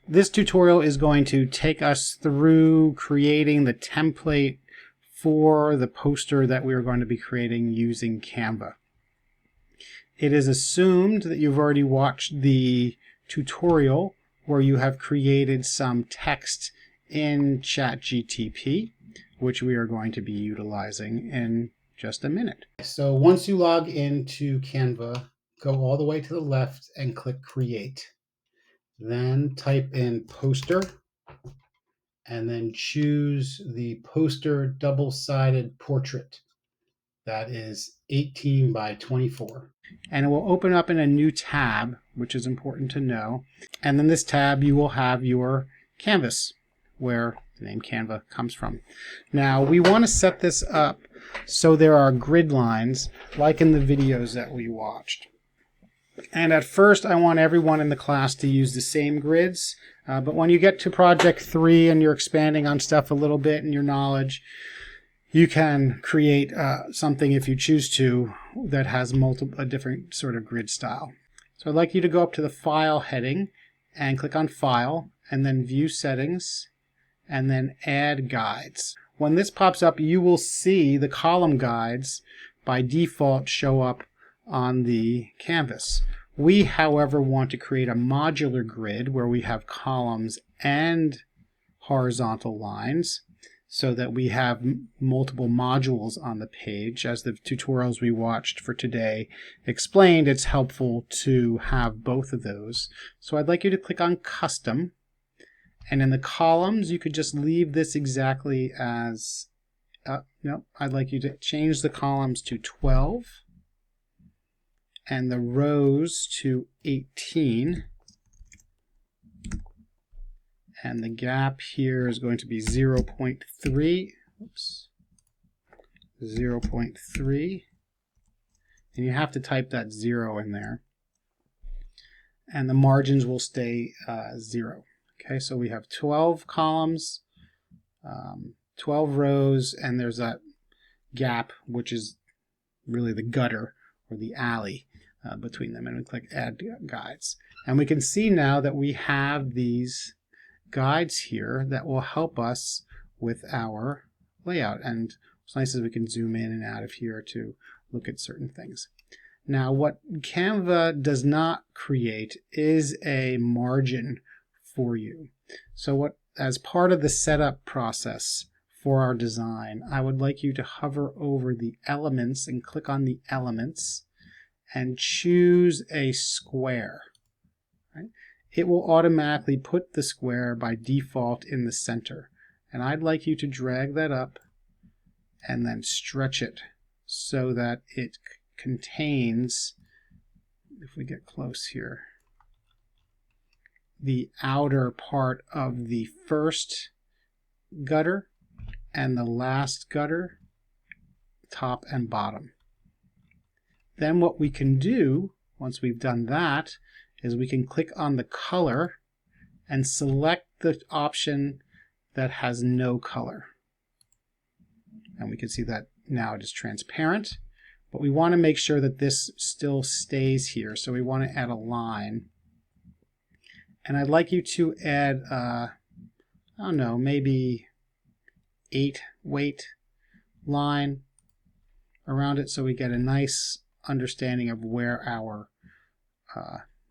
This tutorial is going to take us through creating the template for the poster that we're going to be creating using Canva. It is assumed that you've already watched the tutorial where you have created some text in ChatGTP, which we are going to be utilizing in just a minute. So once you log into Canva, go all the way to the left and click Create. Then type in poster and then choose the poster double-sided portrait. That is 18 by 24. And it will open up in a new tab, which is important to know. And in this tab, you will have your canvas, where the name Canva comes from. Now, we want to set this up so there are grid lines, like in the videos that we watched. And at first, I want everyone in the class to use the same grids. But when you get to project 3 and you're expanding on stuff a little bit in your knowledge, you can create something, if you choose to, that has a different sort of grid style. So I'd like you to go up to the File heading and click on File, and then View Settings, and then Add Guides. When this pops up, you will see the column guides by default show up on the canvas. We, however, want to create a modular grid where we have columns and horizontal lines so that we have multiple modules on the page. As the tutorials we watched for today explained, it's helpful to have both of those. So I'd like you to click on Custom, and in the columns you could just leave this exactly as no, I'd like you to change the columns to 12 and the rows to 18, and the gap here is going to be 0.3. Oops, 0.3, and you have to type that 0 in there, and the margins will stay 0. Okay, so we have 12 columns, 12 rows, and there's that gap, which is really the gutter or the alley between them, and we click Add Guides. And we can see now that we have these guides here that will help us with our layout. And what's nice is we can zoom in and out of here to look at certain things. Now, what Canva does not create is a margin for you. So as part of the setup process for our design, I would like you to hover over the elements and click on the elements and choose a square. Right? It will automatically put the square by default in the center. And I'd like you to drag that up and then stretch it so that it contains, if we get close here, the outer part of the first gutter and the last gutter, top and bottom. Then what we can do, once we've done that, is we can click on the color and select the option that has no color. And we can see that now it is transparent, but we want to make sure that this still stays here. So we want to add a line. And I'd like you to add, I don't know, maybe 8 weight line around it so we get a nice understanding of where our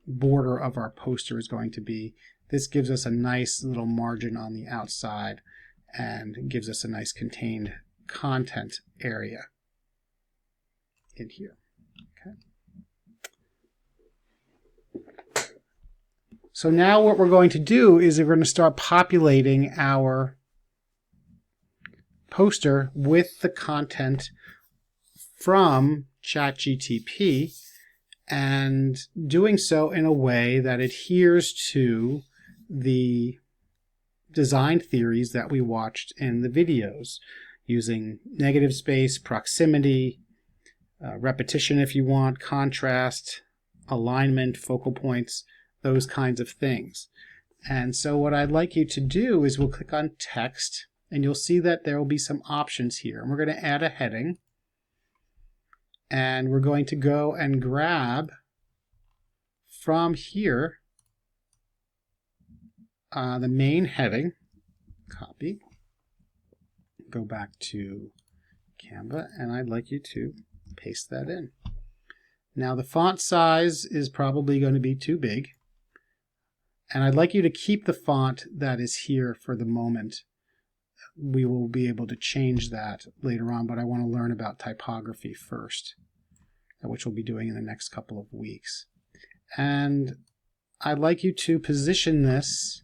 border of our poster is going to be. This gives us a nice little margin on the outside and gives us a nice contained content area in here. Okay. So now what we're going to do is we're going to start populating our poster with the content from ChatGTP, and doing so in a way that adheres to the design theories that we watched in the videos, using negative space, proximity, repetition if you want, contrast, alignment, focal points, those kinds of things. And so what I'd like you to do is we'll click on text, and you'll see that there will be some options here. And we're going to add a heading. And we're going to go and grab from here the main heading, copy, go back to Canva, and I'd like you to paste that in. Now the font size is probably going to be too big, and I'd like you to keep the font that is here for the moment. We will be able to change that later on, but I want to learn about typography first, which we'll be doing in the next couple of weeks. And I'd like you to position this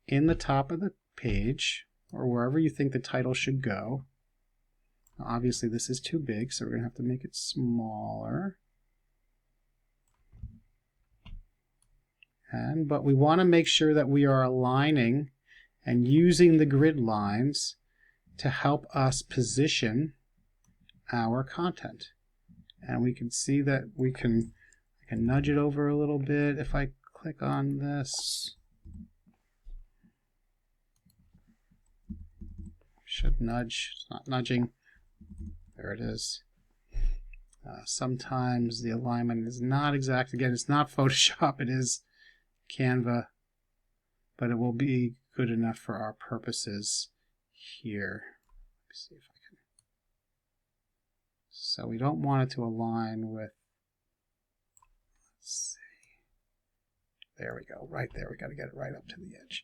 in the top of the page, or wherever you think the title should go. Now, obviously this is too big, so we're going to have to make it smaller. But we want to make sure that we are aligning and using the grid lines to help us position our content. And we can see that I can nudge it over a little bit if I click on this. Should nudge, it's not nudging. There it is. Sometimes the alignment is not exact. Again, it's not Photoshop, it is Canva, but it will be good enough for our purposes here. Let me see if I can. So we don't want it to align with, let's see. There we go, right there. We got to get it right up to the edge.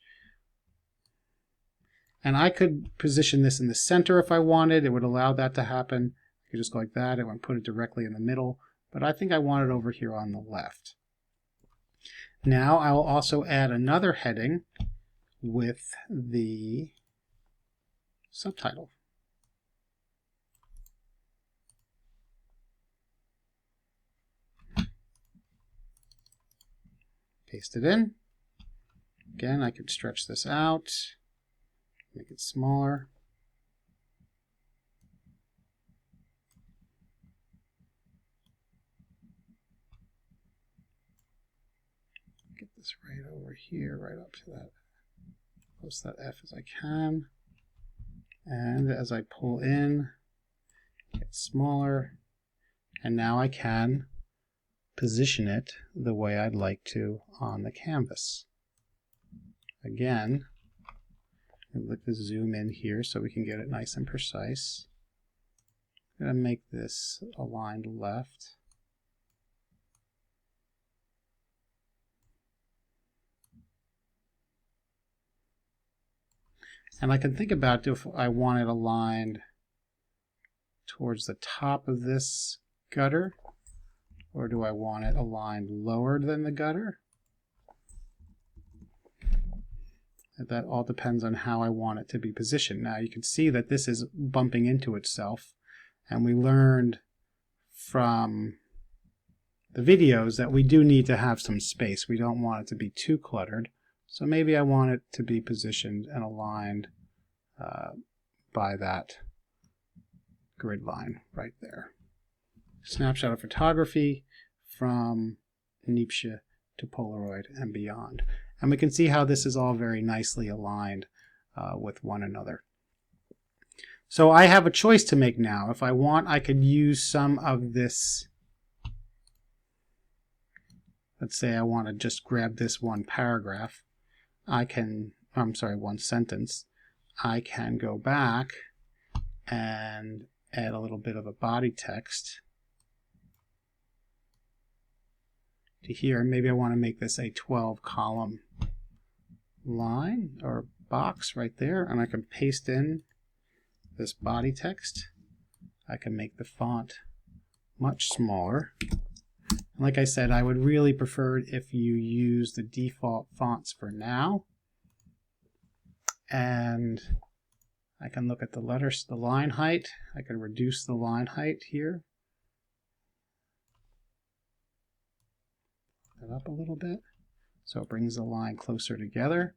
And I could position this in the center if I wanted. It would allow that to happen. I could just go like that. It would put it directly in the middle. But I think I want it over here on the left. Now I will also add another heading with the subtitle. Paste it in. Again, I could stretch this out. Make it smaller. Get this right over here, right up to that. Close that F as I can. And as I pull in, get smaller. And now I can position it the way I'd like to on the canvas. Again, I'd like to zoom in here so we can get it nice and precise. I'm going to make this aligned left. And I can think about if I want it aligned towards the top of this gutter, or do I want it aligned lower than the gutter? That all depends on how I want it to be positioned. Now you can see that this is bumping into itself, and we learned from the videos that we do need to have some space. We don't want it to be too cluttered. So maybe I want it to be positioned and aligned by that grid line right there. Snapshot of photography from Nietzsche to Polaroid and beyond. And we can see how this is all very nicely aligned with one another. So I have a choice to make now. If I want, I could use some of this. Let's say I want to just grab this one paragraph. One sentence. I can go back and add a little bit of a body text to here. Maybe I want to make this a 12-column line or box right there, and I can paste in this body text. I can make the font much smaller. Like I said, I would really prefer it if you use the default fonts for now. And I can look at the letters, the line height. I can reduce the line height here. That up a little bit. So it brings the line closer together.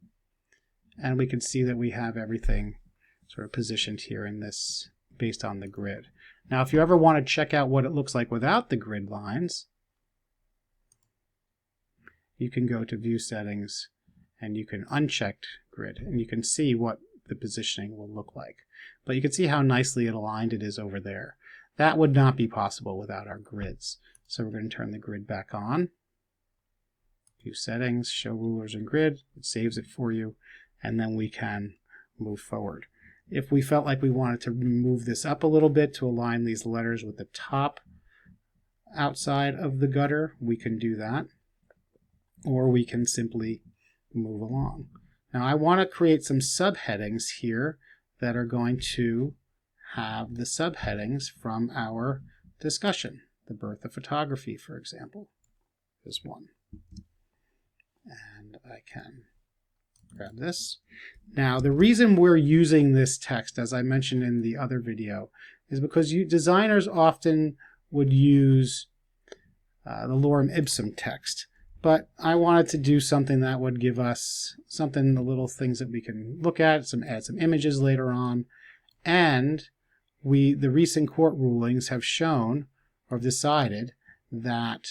And we can see that we have everything sort of positioned here in this based on the grid. Now, if you ever want to check out what it looks like without the grid lines, you can go to View Settings and you can uncheck grid and you can see what the positioning will look like. But you can see how nicely aligned it is over there. That would not be possible without our grids. So we're going to turn the grid back on. View settings, show rulers and grid. It saves it for you, and then we can move forward. If we felt like we wanted to move this up a little bit to align these letters with the top outside of the gutter, we can do that, or we can simply move along. Now I want to create some subheadings here that are going to have the subheadings from our discussion. The birth of photography, for example, is one. And I can grab this. Now the reason we're using this text, as I mentioned in the other video, is because designers often would use the lorem ipsum text. But I wanted to do something that would give us something, the little things that we can look at, add some images later on. And the recent court rulings have shown or decided that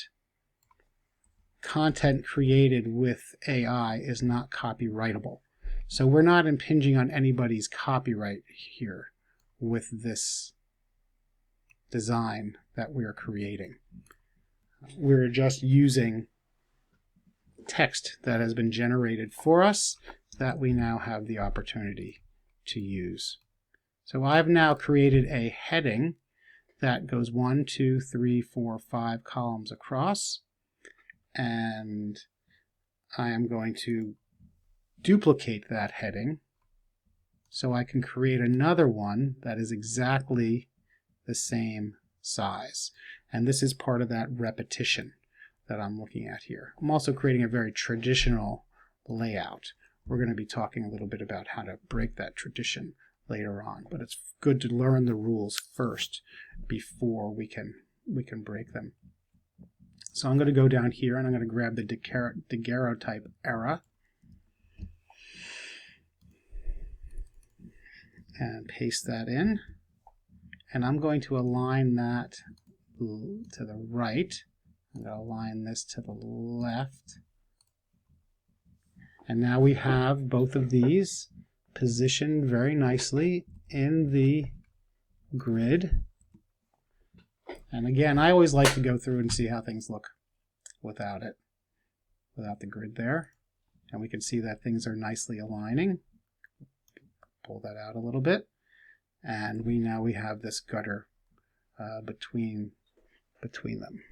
content created with AI is not copyrightable. So we're not impinging on anybody's copyright here with this design that we're creating. We're just using text that has been generated for us that we now have the opportunity to use. So I've now created a heading that goes 1, 2, 3, 4, 5 columns across, and I am going to duplicate that heading so I can create another one that is exactly the same size. And this is part of that repetition that I'm looking at here. I'm also creating a very traditional layout. We're going to be talking a little bit about how to break that tradition later on, but it's good to learn the rules first before we can break them. So I'm going to go down here and I'm going to grab the daguerreotype era and paste that in, and I'm going to align that to the right. I'm going to align this to the left. And now we have both of these positioned very nicely in the grid. And again, I always like to go through and see how things look without the grid there. And we can see that things are nicely aligning. Pull that out a little bit. And now we have this gutter between them.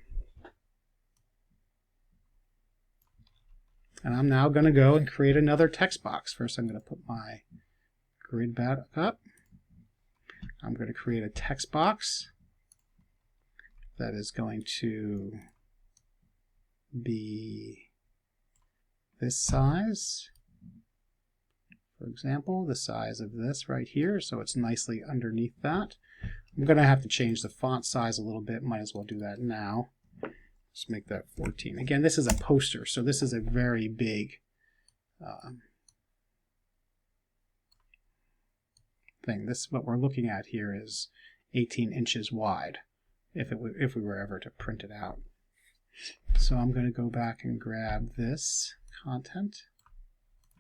And I'm now going to go and create another text box. First, I'm going to put my grid back up. I'm going to create a text box that is going to be this size. For example, the size of this right here, so it's nicely underneath that. I'm going to have to change the font size a little bit. Might as well do that now. Let's make that 14. Again, this is a poster, so this is a very big thing. What we're looking at here is 18 inches wide if we were ever to print it out. So I'm going to go back and grab this content.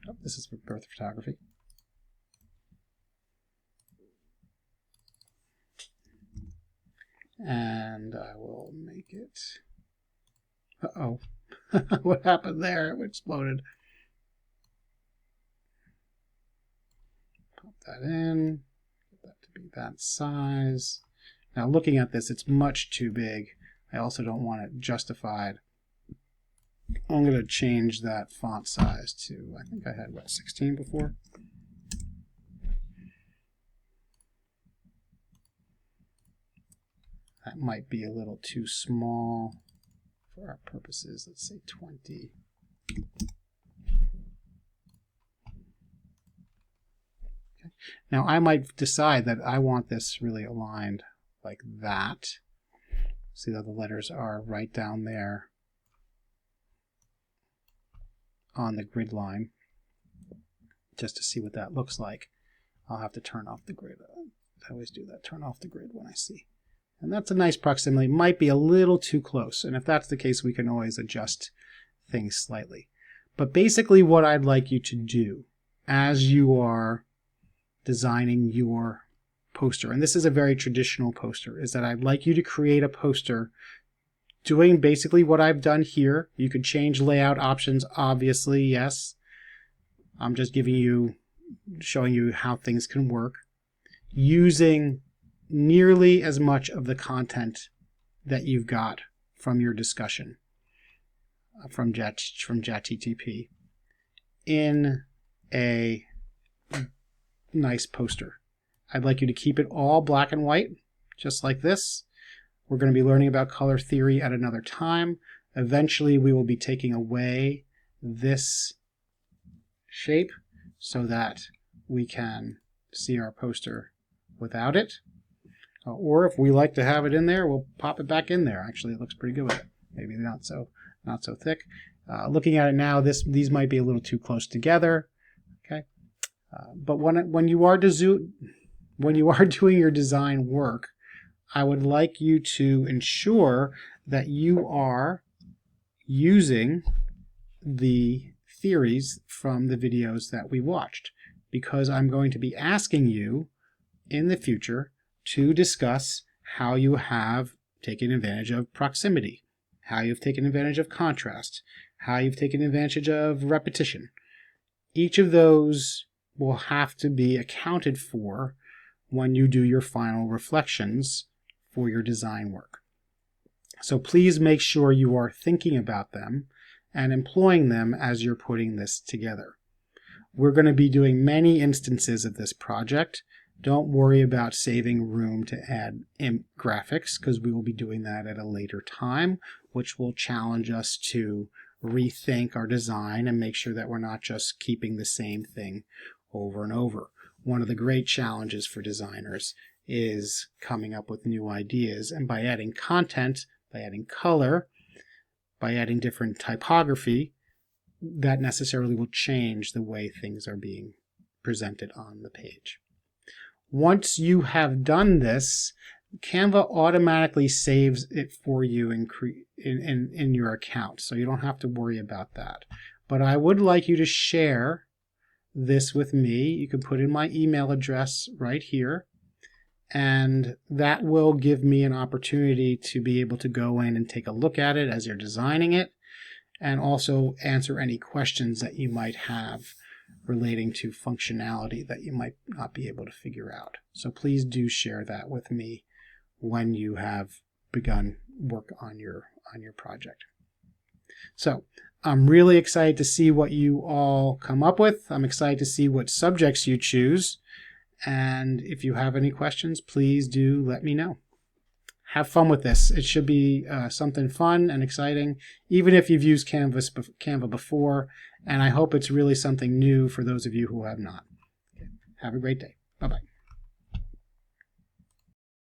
Oh, this is for birth photography. And I will make it... Uh-oh. What happened there? It exploded. Pop that in. Get that to be that size. Now looking at this, it's much too big. I also don't want it justified. I'm going to change that font size to, I think I had, 16 before? That might be a little too small for our purposes. Let's say 20. Okay. Now I might decide that I want this really aligned like that. See how the letters are right down there on the grid line. Just to see what that looks like, I'll have to turn off the grid. I always do that, turn off the grid when I see. And that's a nice proximity. Might be a little too close, and if that's the case, we can always adjust things slightly. But basically what I'd like you to do as you are designing your poster, and this is a very traditional poster, is that I'd like you to create a poster doing basically what I've done here. You could change layout options, obviously, yes. I'm just showing you how things can work using nearly as much of the content that you've got from your discussion from ChatGTP in a nice poster. I'd like you to keep it all black and white, just like this. We're going to be learning about color theory at another time. Eventually, we will be taking away this shape so that we can see our poster without it. Or if we like to have it in there, we'll pop it back in there. Actually, it looks pretty good with it. Maybe not so thick. Looking at it now, these might be a little too close together. Okay, but when you are doing your design work, I would like you to ensure that you are using the theories from the videos that we watched, because I'm going to be asking you in the future to discuss how you have taken advantage of proximity, how you've taken advantage of contrast, how you've taken advantage of repetition. Each of those will have to be accounted for when you do your final reflections for your design work. So please make sure you are thinking about them and employing them as you're putting this together. We're going to be doing many instances of this project. Don't worry about saving room to add graphics, because we will be doing that at a later time, which will challenge us to rethink our design and make sure that we're not just keeping the same thing over and over. One of the great challenges for designers is coming up with new ideas, and by adding content, by adding color, by adding different typography, that necessarily will change the way things are being presented on the page. Once you have done this, Canva automatically saves it for you in your account, so you don't have to worry about that. But I would like you to share this with me. You can put in my email address right here, and that will give me an opportunity to be able to go in and take a look at it as you're designing it, and also answer any questions that you might have relating to functionality that you might not be able to figure out. So please do share that with me when you have begun work on your project. So I'm really excited to see what you all come up with. I'm excited to see what subjects you choose. And if you have any questions, please do let me know. Have fun with this. It should be something fun and exciting, even if you've used Canva before. And I hope it's really something new for those of you who have not. Have a great day. Bye-bye.